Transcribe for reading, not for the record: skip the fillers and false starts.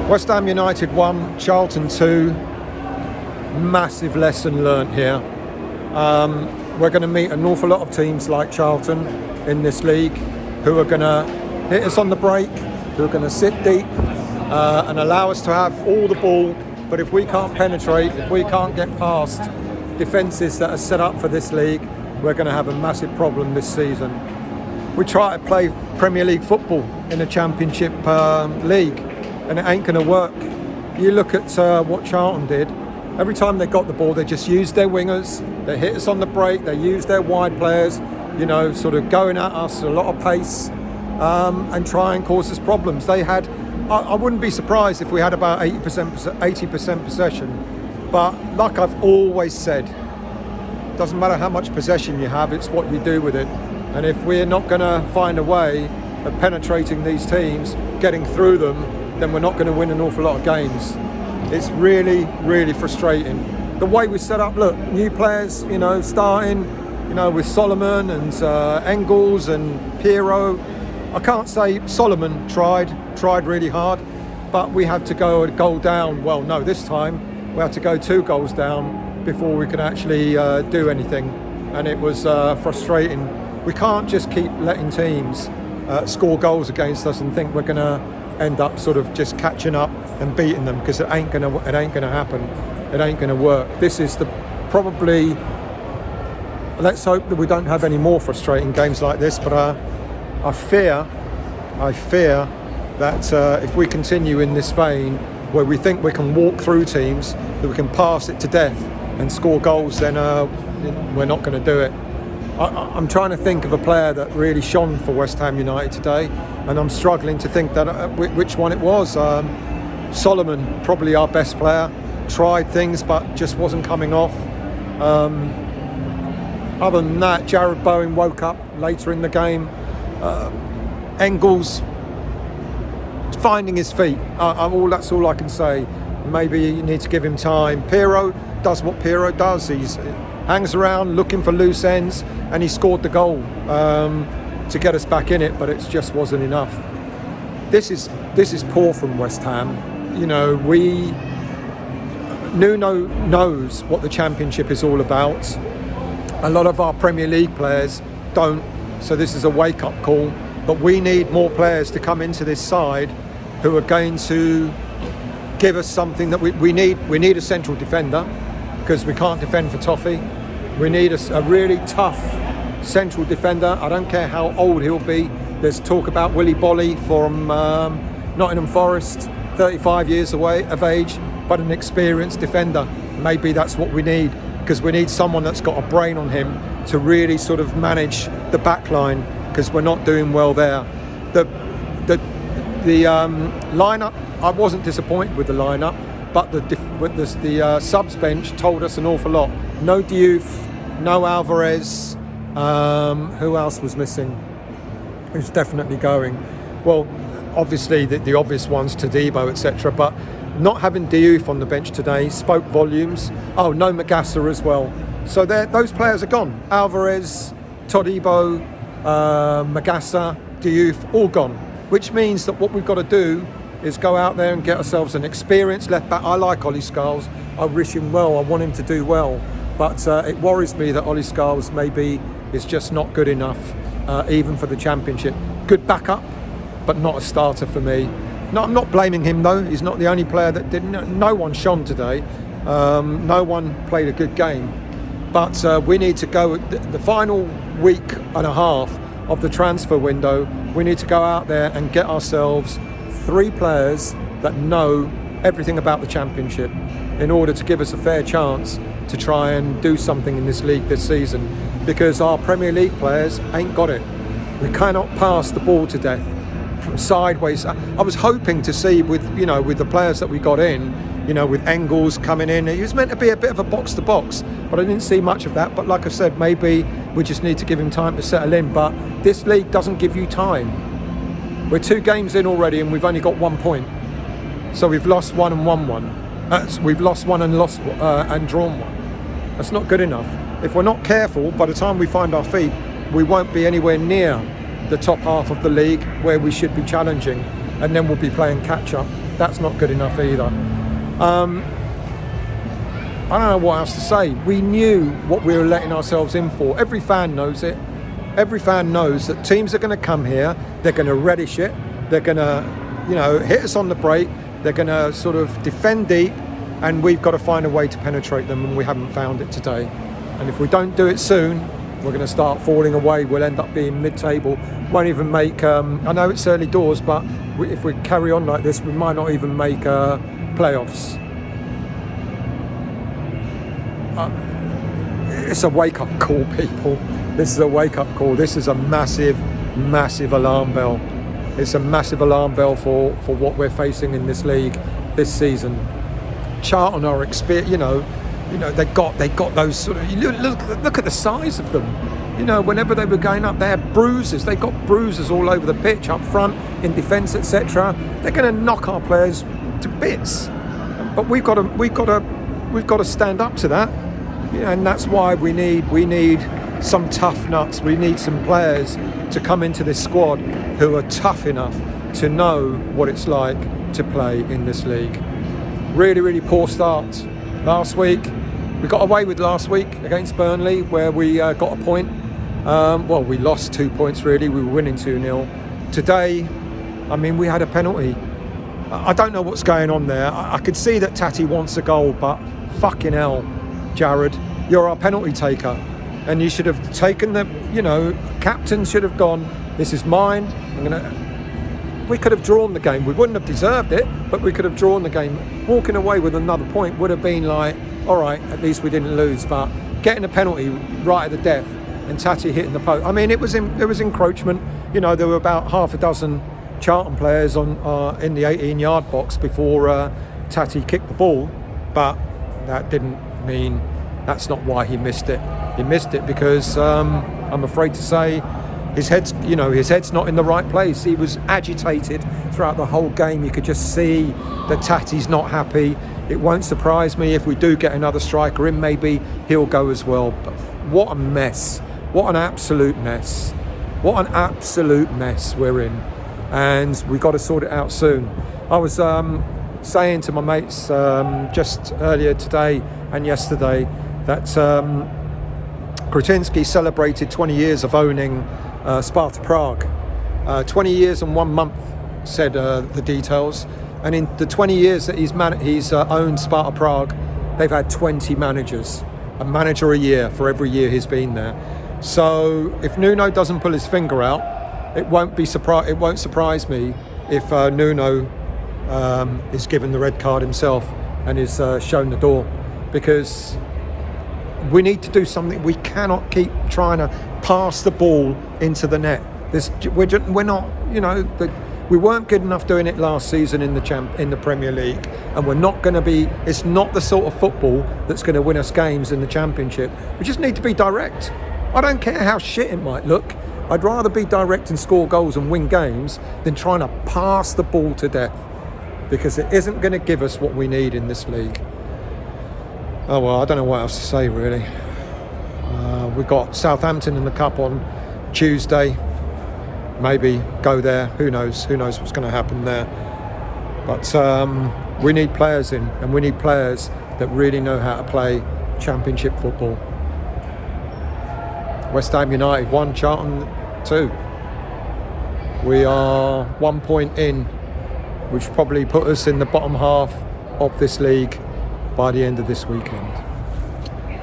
West Ham United 1, Charlton 2. Massive lesson learnt here. We're going to meet an awful lot of teams like Charlton in this league who are going to hit us on the break, who are going to sit deep and allow us to have all the ball. But if we can't penetrate, if we can't get past defences that are set up for this league, we're going to have a massive problem this season. We try to play Premier League football in a Championship league, and it ain't going to work. You look at what Charlton did. Every time they got the ball, they just used their wingers. They hit us on the break. They used their wide players, sort of going at us a lot of pace and try and cause us problems. They had, I wouldn't be surprised if we had about 80% possession. But like I've always said, doesn't matter how much possession you have, it's what you do with it. And if we're not going to find a way of penetrating these teams, getting through them, then we're not going to win an awful lot of games. It's really, really frustrating. The way we set up, look, new players, starting, with Solomon and Engels and Piero. I can't say Solomon tried really hard, but we had to go a goal down. Well, no, this time we had to go 2 goals down before we could actually do anything. And it was frustrating. We can't just keep letting teams score goals against us and think we're going to end up sort of just catching up and beating them, because it ain't gonna happen. It ain't gonna work. This is probably. Let's hope that we don't have any more frustrating games like this. But I fear that if we continue in this vein, where we think we can walk through teams, that we can pass it to death and score goals, then we're not going to do it. I'm trying to think of a player that really shone for West Ham United today, and I'm struggling to think that which one it was. Solomon, probably our best player, tried things but just wasn't coming off. Other than that, Jared Bowen woke up later in the game. Engels finding his feet. That's all I can say. Maybe you need to give him time. Piero does what Piero does. He hangs around looking for loose ends, and he scored the goal to get us back in it, but it just wasn't enough. This is poor from West Ham. Nuno knows what the Championship is all about. A lot of our Premier League players don't, so this is a wake-up call. But we need more players to come into this side who are going to give us something that we need. We need a central defender, because we can't defend for toffee. We need a really tough central defender. I don't care how old he'll be. There's talk about Willy Bolly from Nottingham Forest, 35 years of age, but an experienced defender. Maybe that's what we need, because we need someone that's got a brain on him to really sort of manage the back line, because we're not doing well there. The lineup, I wasn't disappointed with the lineup, but the subs bench told us an awful lot. No Diouf, no Alvarez. Who else was missing? Who's definitely going? Well, obviously the obvious ones, Todibo, etc. But not having Diouf on the bench today spoke volumes. Oh, no Magassa as well. So those players are gone. Alvarez, Todibo, Magassa, Diouf, all gone. Which means that what we've got to do is go out there and get ourselves an experienced left back. I like Ollie Scholes. I wish him well. I want him to do well. But it worries me that Ollie Scholes maybe is just not good enough, even for the Championship. Good backup, but not a starter for me. No, I'm not blaming him though. He's not the only player that didn't. No one shone today. No one played a good game. But we need to go the final week and a half of the transfer window. We need to go out there and get ourselves 3 players that know everything about the Championship in order to give us a fair chance to try and do something in this league this season, because our Premier League players ain't got it. We cannot pass the ball to death from sideways. I was hoping to see with the players that we got in, with Engels coming in, he was meant to be a bit of a box to box, but I didn't see much of that. But like I said, maybe we just need to give him time to settle in. But this league doesn't give you time. We're 2 games in already and we've only got 1 point. So we've lost 1 and won 1. We've lost 1 and lost and drawn 1. That's not good enough. If we're not careful, by the time we find our feet, we won't be anywhere near the top half of the league where we should be challenging, and then we'll be playing catch up. That's not good enough either. I don't know what else to say. We knew what we were letting ourselves in for. Every fan knows it. Every fan knows that teams are going to come here. They're going to relish it. They're going to, hit us on the break. They're going to sort of defend deep, and we've got to find a way to penetrate them, and we haven't found it today. And if we don't do it soon, we're going to start falling away. We'll end up being mid-table. Won't even make, I know it's early doors, but if we carry on like this, we might not even make playoffs. It's a wake-up call, people. This is a wake-up call. This is a massive, massive alarm bell. It's a massive alarm bell for what we're facing in this league this season. Charlton are experienced, they got those sort of, look at the size of them. Whenever they were going up, they had bruises. They got bruises all over the pitch, up front, in defence, etc. They're going to knock our players to bits. But we've got to stand up to that. And that's why we need some tough nuts. We need some players to come into this squad who are tough enough to know what it's like to play in this league. Really, really poor start last week. We got away with last week against Burnley, where we got a point. We lost 2 points really. We were winning 2-0. Today, we had a penalty. I don't know what's going on there. I could see that Tati wants a goal, but fucking hell, Jared, you're our penalty taker, and you should have taken the, captain should have gone, this is mine, we could have drawn the game. We wouldn't have deserved it, but we could have drawn the game. Walking away with another point would have been like, all right, at least we didn't lose, but getting a penalty right at the death and Tati hitting the post, it was encroachment. There were about half a dozen Charlton players in the 18-yard box before Tati kicked the ball, but that didn't mean that's not why he missed it. He missed it because I'm afraid to say his head's not in the right place. He was agitated throughout the whole game. You could just see that Tati's not happy. It won't surprise me if we do get another striker in, maybe he'll go as well. But what a mess. What an absolute mess. What an absolute mess we're in. And we've got to sort it out soon. I was saying to my mates just earlier today and yesterday that Kretinsky celebrated 20 years of owning Sparta Prague. 20 years and 1 month, said the details. And in the 20 years that he's owned Sparta Prague, they've had 20 managers, a manager a year for every year he's been there. So if Nuno doesn't pull his finger out, it won't surprise me if Nuno is given the red card himself and is shown the door, because we need to do something. We cannot keep trying to pass the ball into the net. We're not, we weren't good enough doing it last season in the Premier League, and we're not going to be. It's not the sort of football that's going to win us games in the Championship. We just need to be direct. I don't care how shit it might look. I'd rather be direct and score goals and win games than trying to pass the ball to death, because it isn't going to give us what we need in this league. Oh well, I don't know what else to say really. We've got Southampton in the Cup on Tuesday. Maybe go there. Who knows? Who knows what's going to happen there? But we need players in, and we need players that really know how to play Championship football. West Ham United 1, Charlton 2. We are 1 point in, which probably put us in the bottom half of this league by the end of this weekend.